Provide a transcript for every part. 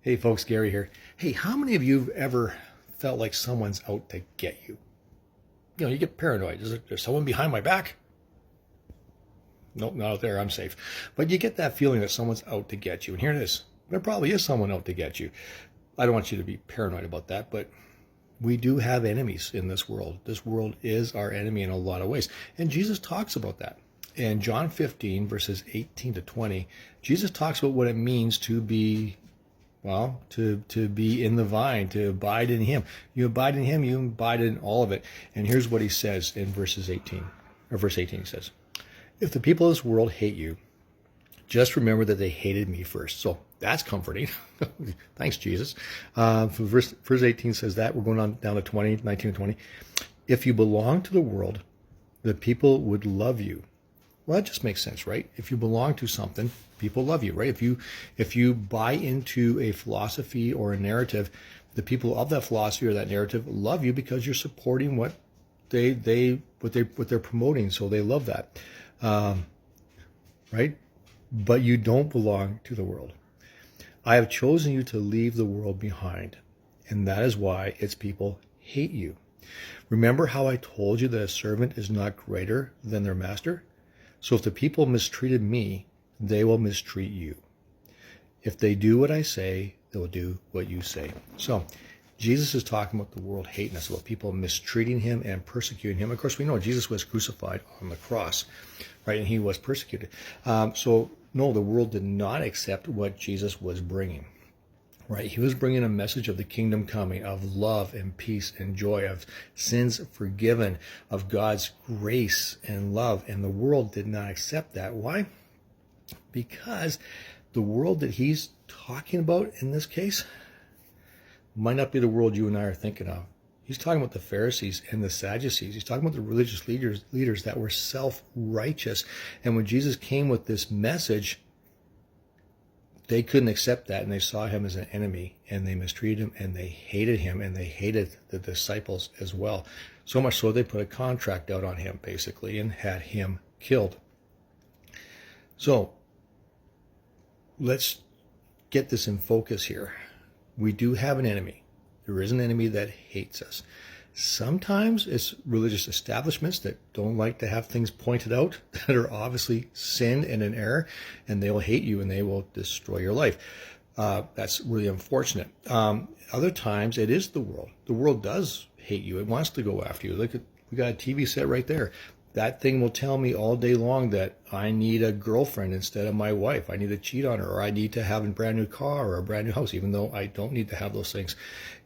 Hey folks, Gary here. Hey, how many of you have ever felt like someone's out to get you? You know, you get paranoid. Is there someone behind my back? Nope, not out there. I'm safe. But you get that feeling that someone's out to get you. And here it is. There probably is someone out to get you. I don't want you to be paranoid about that, but we do have enemies in this world. This world is our enemy in a lot of ways. And Jesus talks about that. In John 15, verses 18 to 20, Jesus talks about what it means to be to be in the vine, to abide in him. You abide in him, you abide in all of it. And here's what he says in verse 18 he says, if the people of this world hate you, just remember that they hated me first. So that's comforting. Thanks, Jesus. Verse 18 says that. We're going on down to 19 and 20. If you belong to the world, the people would love you. Well, that just makes sense, right? If you belong to something, people love you, right? If you buy into a philosophy or a narrative, the people of that philosophy or that narrative love you because you're supporting what they're promoting. So they love that, right? But you don't belong to the world. I have chosen you to leave the world behind, and that is why its people hate you. Remember how I told you that a servant is not greater than their master? So if the people mistreated me, they will mistreat you. If they do what I say, they will do what you say. So Jesus is talking about the world hating us, about people mistreating him and persecuting him. Of course, we know Jesus was crucified on the cross, right? And he was persecuted. So no, the world did not accept what Jesus was bringing. Right? He was bringing a message of the kingdom coming, of love and peace and joy, of sins forgiven, of God's grace and love. And the world did not accept that. Why? Because the world that he's talking about in this case might not be the world you and I are thinking of. He's talking about the Pharisees and the Sadducees. He's talking about the religious leaders that were self-righteous. And when Jesus came with this message, they couldn't accept that, and they saw him as an enemy, and they mistreated him, and they hated him, and they hated the disciples as well. So much so they put a contract out on him, basically, and had him killed. So let's get this in focus here. We do have an enemy. There is an enemy that hates us. Sometimes it's religious establishments that don't like to have things pointed out that are obviously sin and an error, and they will hate you and they will destroy your life. That's really unfortunate. Other times it is the world. The world does hate you. It wants to go after you. Look at, we got a TV set right there. That thing will tell me all day long that I need a girlfriend instead of my wife. I need to cheat on her, or I need to have a brand new car or a brand new house, even though I don't need to have those things.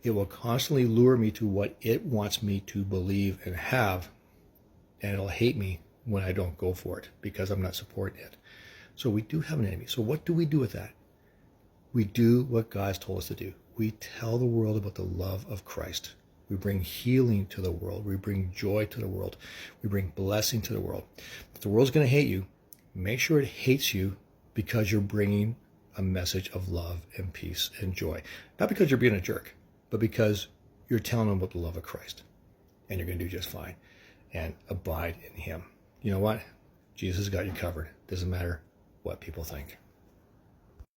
It will constantly lure me to what it wants me to believe and have, and it'll hate me when I don't go for it because I'm not supporting it. So we do have an enemy. So what do we do with that? We do what God's told us to do. We tell the world about the love of Christ. We bring healing to the world. We bring joy to the world. We bring blessing to the world. If the world's going to hate you, make sure it hates you because you're bringing a message of love and peace and joy. Not because you're being a jerk, but because you're telling them about the love of Christ. And you're going to do just fine. And abide in him. You know what? Jesus has got you covered. Doesn't matter what people think.